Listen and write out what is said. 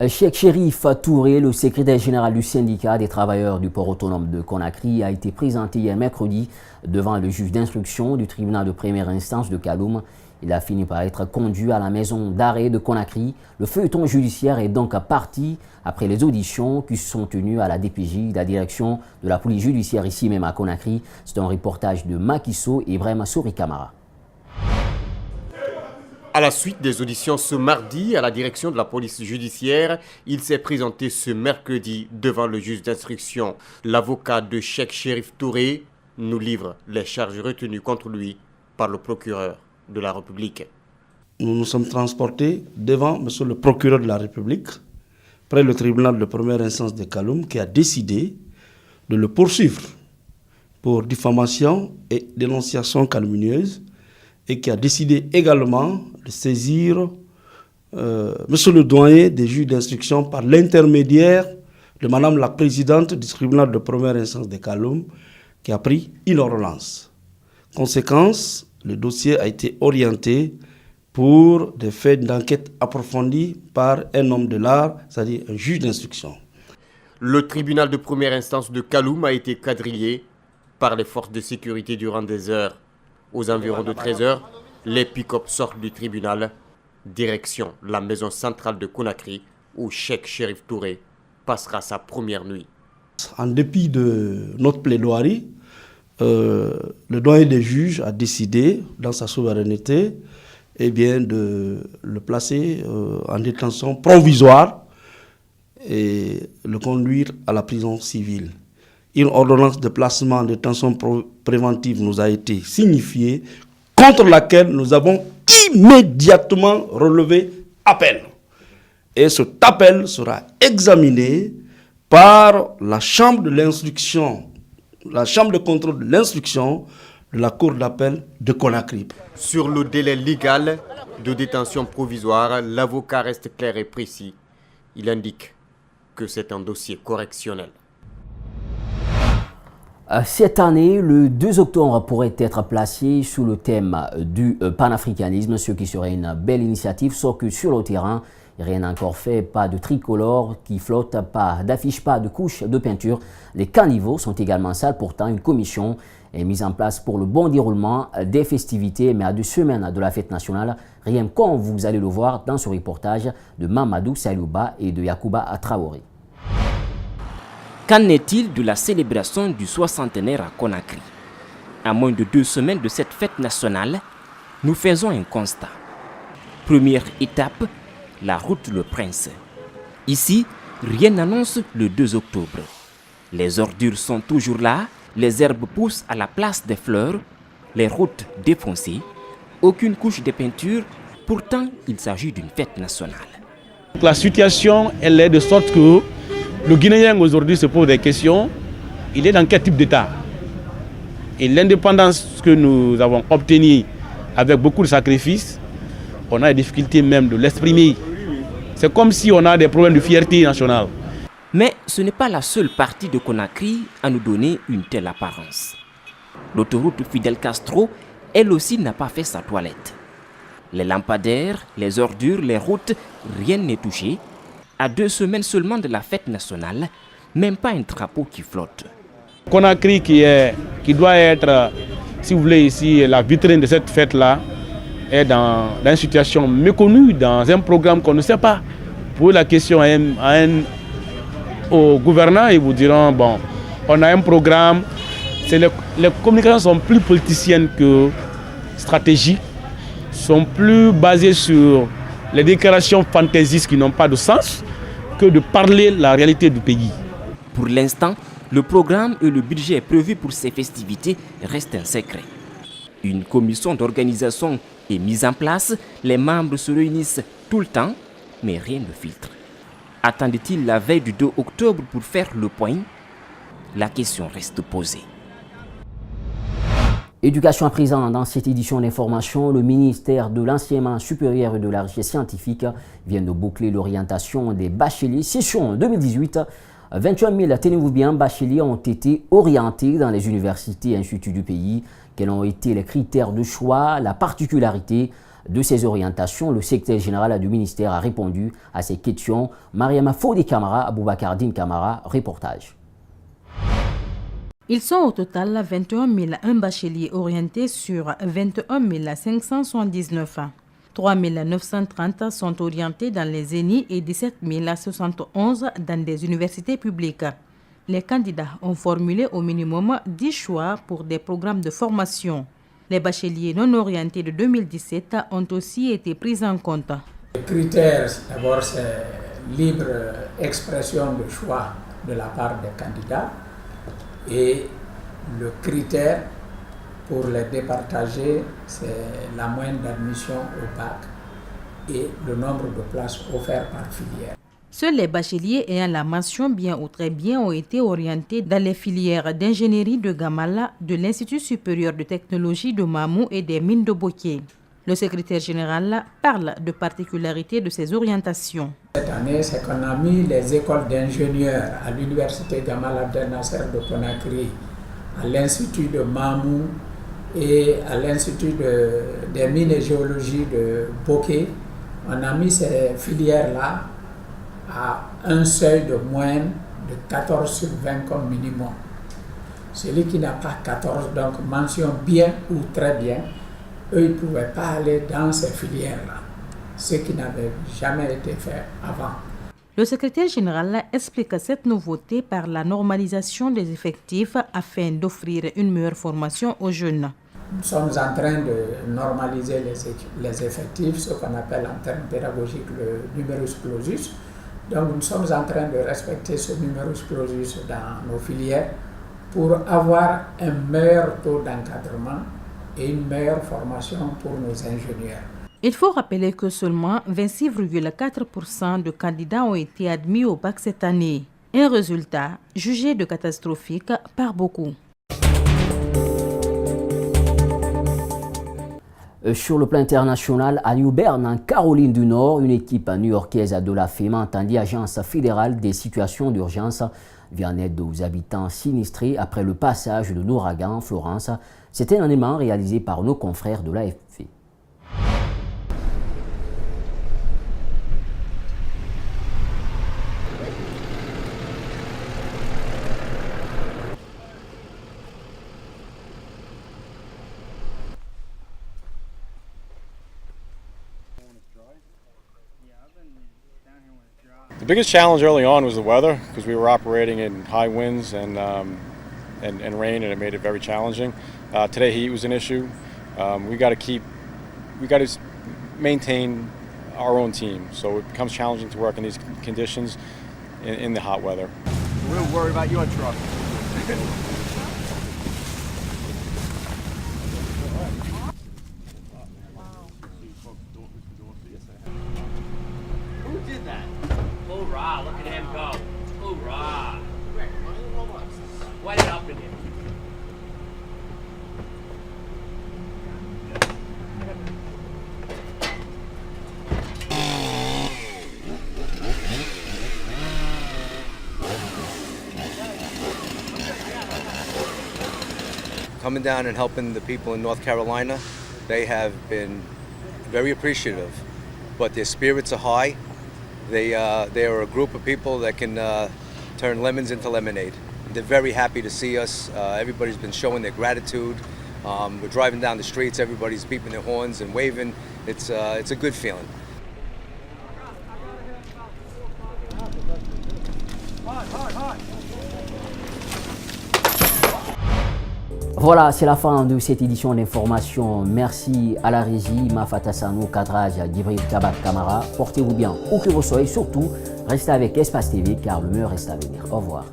Cheikh Chérif Touré, le secrétaire général du syndicat des travailleurs du port autonome de Conakry, a été présenté hier mercredi devant le juge d'instruction du tribunal de première instance de Kaloum. Il a fini par être conduit à la maison d'arrêt de Conakry. Le feuilleton judiciaire est donc parti après les auditions qui se sont tenues à la DPJ, la direction de la police judiciaire ici même à Conakry. C'est un reportage de Makiso et Ibrahima Souri Kamara. À la suite des auditions ce mardi à la direction de la police judiciaire, il s'est présenté ce mercredi devant le juge d'instruction. L'avocat de Cheikh Chérif Touré nous livre les charges retenues contre lui par le procureur de la République. Nous nous sommes transportés devant monsieur le procureur de la République, près le tribunal de première instance de Kaloum, qui a décidé de le poursuivre pour diffamation et dénonciation calomnieuse, et qui a décidé également de saisir monsieur le doyen des juges d'instruction par l'intermédiaire de madame la présidente du tribunal de première instance de Kaloum, qui a pris une ordonnance. Conséquence, le dossier a été orienté pour des faits d'enquête approfondie par un homme de l'art, c'est-à-dire un juge d'instruction. Le tribunal de première instance de Kaloum a été quadrillé par les forces de sécurité durant des heures. Aux environs de 13 heures, les pick-up sortent du tribunal, direction la maison centrale de Conakry, où Cheikh Chérif Touré passera sa première nuit. En dépit de notre plaidoirie, le doyen des juges a décidé, dans sa souveraineté, de le placer en détention provisoire et le conduire à la prison civile. Une ordonnance de placement en détention préventive nous a été signifiée, contre laquelle nous avons immédiatement relevé appel. Et cet appel sera examiné par la chambre de l'instruction, la chambre de contrôle de l'instruction de la cour d'appel de Conakry. Sur le délai légal de détention provisoire, l'avocat reste clair et précis. Il indique que c'est un dossier correctionnel. Cette année, le 2 octobre pourrait être placé sous le thème du panafricanisme, ce qui serait une belle initiative, sauf que sur le terrain, rien n'a encore fait, pas de tricolore qui flotte, pas d'affiche, pas de couche de peinture. Les caniveaux sont également sales, pourtant une commission est mise en place pour le bon déroulement des festivités, mais à 2 semaines de la fête nationale, rien comme vous allez le voir dans ce reportage de Mamadou Salouba et de Yacouba Traoré. Qu'en est-il de la célébration du 60e à Conakry? À moins de 2 semaines de cette fête nationale, nous faisons un constat. Première étape, la route Le Prince. Ici, rien n'annonce le 2 octobre. Les ordures sont toujours là, les herbes poussent à la place des fleurs, les routes défoncées, aucune couche de peinture, pourtant il s'agit d'une fête nationale. La situation, elle est de sorte que le Guinéen aujourd'hui se pose des questions, il est dans quel type d'État? Et l'indépendance que nous avons obtenue avec beaucoup de sacrifices, on a des difficultés même de l'exprimer. C'est comme si on a des problèmes de fierté nationale. Mais ce n'est pas la seule partie de Conakry à nous donner une telle apparence. L'autoroute Fidel Castro, elle aussi n'a pas fait sa toilette. Les lampadaires, les ordures, les routes, rien n'est touché. À 2 semaines seulement de la fête nationale, même pas un drapeau qui flotte. Conakry qui doit être, si vous voulez ici, la vitrine de cette fête-là, est dans une situation méconnue, dans un programme qu'on ne sait pas. Pour la question aux gouvernants, ils vous diront, bon, on a un programme, les communications sont plus politiciennes que stratégiques, sont plus basées sur les déclarations fantaisistes qui n'ont pas de sens que de parler la réalité du pays. Pour l'instant, le programme et le budget prévu pour ces festivités restent un secret. Une commission d'organisation est mise en place, les membres se réunissent tout le temps, mais rien ne filtre. Attendait-il la veille du 2 octobre pour faire le point? La question reste posée. Éducation à présent, dans cette édition d'information, le ministère de l'Enseignement supérieur et de la Recherche scientifique vient de boucler l'orientation des bacheliers. Session 2018, 21 000, tenez-vous bien, bacheliers ont été orientés dans les universités et instituts du pays. Quels ont été les critères de choix, la particularité de ces orientations, le secrétaire général du ministère a répondu à ces questions. Mariama Fodi Kamara, Aboubakar Din Kamara, reportage. Ils sont au total 21 001 bacheliers orientés sur 21 579. 3 930 sont orientés dans les ENI et 17 071 dans des universités publiques. Les candidats ont formulé au minimum 10 choix pour des programmes de formation. Les bacheliers non orientés de 2017 ont aussi été pris en compte. Les critères, d'abord, c'est libre expression de choix de la part des candidats. Et le critère pour les départager, c'est la moyenne d'admission au bac et le nombre de places offertes par filière. Seuls les bacheliers ayant la mention bien ou très bien ont été orientés dans les filières d'ingénierie de Gamala, de l'Institut supérieur de technologie de Mamou et des mines de Boké. Le secrétaire général parle de particularités de ces orientations. Cette année, c'est qu'on a mis les écoles d'ingénieurs à l'université Gamal Abdel Nasser de Conakry, à l'Institut de Mamou et à l'Institut des mines et géologie de Boké. On a mis ces filières-là à un seuil de moyenne de 14 sur 20 comme minimum. Celui qui n'a pas 14, donc mention bien ou très bien, eux, ils ne pouvaient pas aller dans ces filières-là, ce qui n'avait jamais été fait avant. Le secrétaire général explique cette nouveauté par la normalisation des effectifs afin d'offrir une meilleure formation aux jeunes. Nous sommes en train de normaliser les effectifs, ce qu'on appelle en termes pédagogiques le numerus clausus. Donc nous sommes en train de respecter ce numerus clausus dans nos filières pour avoir un meilleur taux d'encadrement et une meilleure formation pour nos ingénieurs. Il faut rappeler que seulement 26,4% de candidats ont été admis au bac cette année. Un résultat jugé de catastrophique par beaucoup. Sur le plan international, à New Bern, en Caroline du Nord, une équipe new-yorkaise de la FEMA, entendue Agence fédérale des situations d'urgence, vient en aide aux habitants sinistrés après le passage de l'ouragan Florence. C'était un élément réalisé par nos confrères de l'AFP. The biggest challenge early on was the weather because we were operating in high winds and rain, and it made it very challenging. Today, heat was an issue. We got to maintain our own team, so it becomes challenging to work in these conditions in the hot weather. We're worried about your truck. Who did that? Hoorah, look at him go. Hoorah. Wet it up in here. Coming down and helping the people in North Carolina, they have been very appreciative, but their spirits are high. They are a group of people that can turn lemons into lemonade. They're very happy to see us. Everybody's been showing their gratitude. We're driving down the streets, everybody's beeping their horns and waving. It's a good feeling. Voilà, c'est la fin de cette édition d'information. Merci à la régie, Mafata Sanou, cadrage, Djibril Kabak Kamara. Portez-vous bien où que vous soyez. Surtout, restez avec Espace TV car le meilleur reste à venir. Au revoir.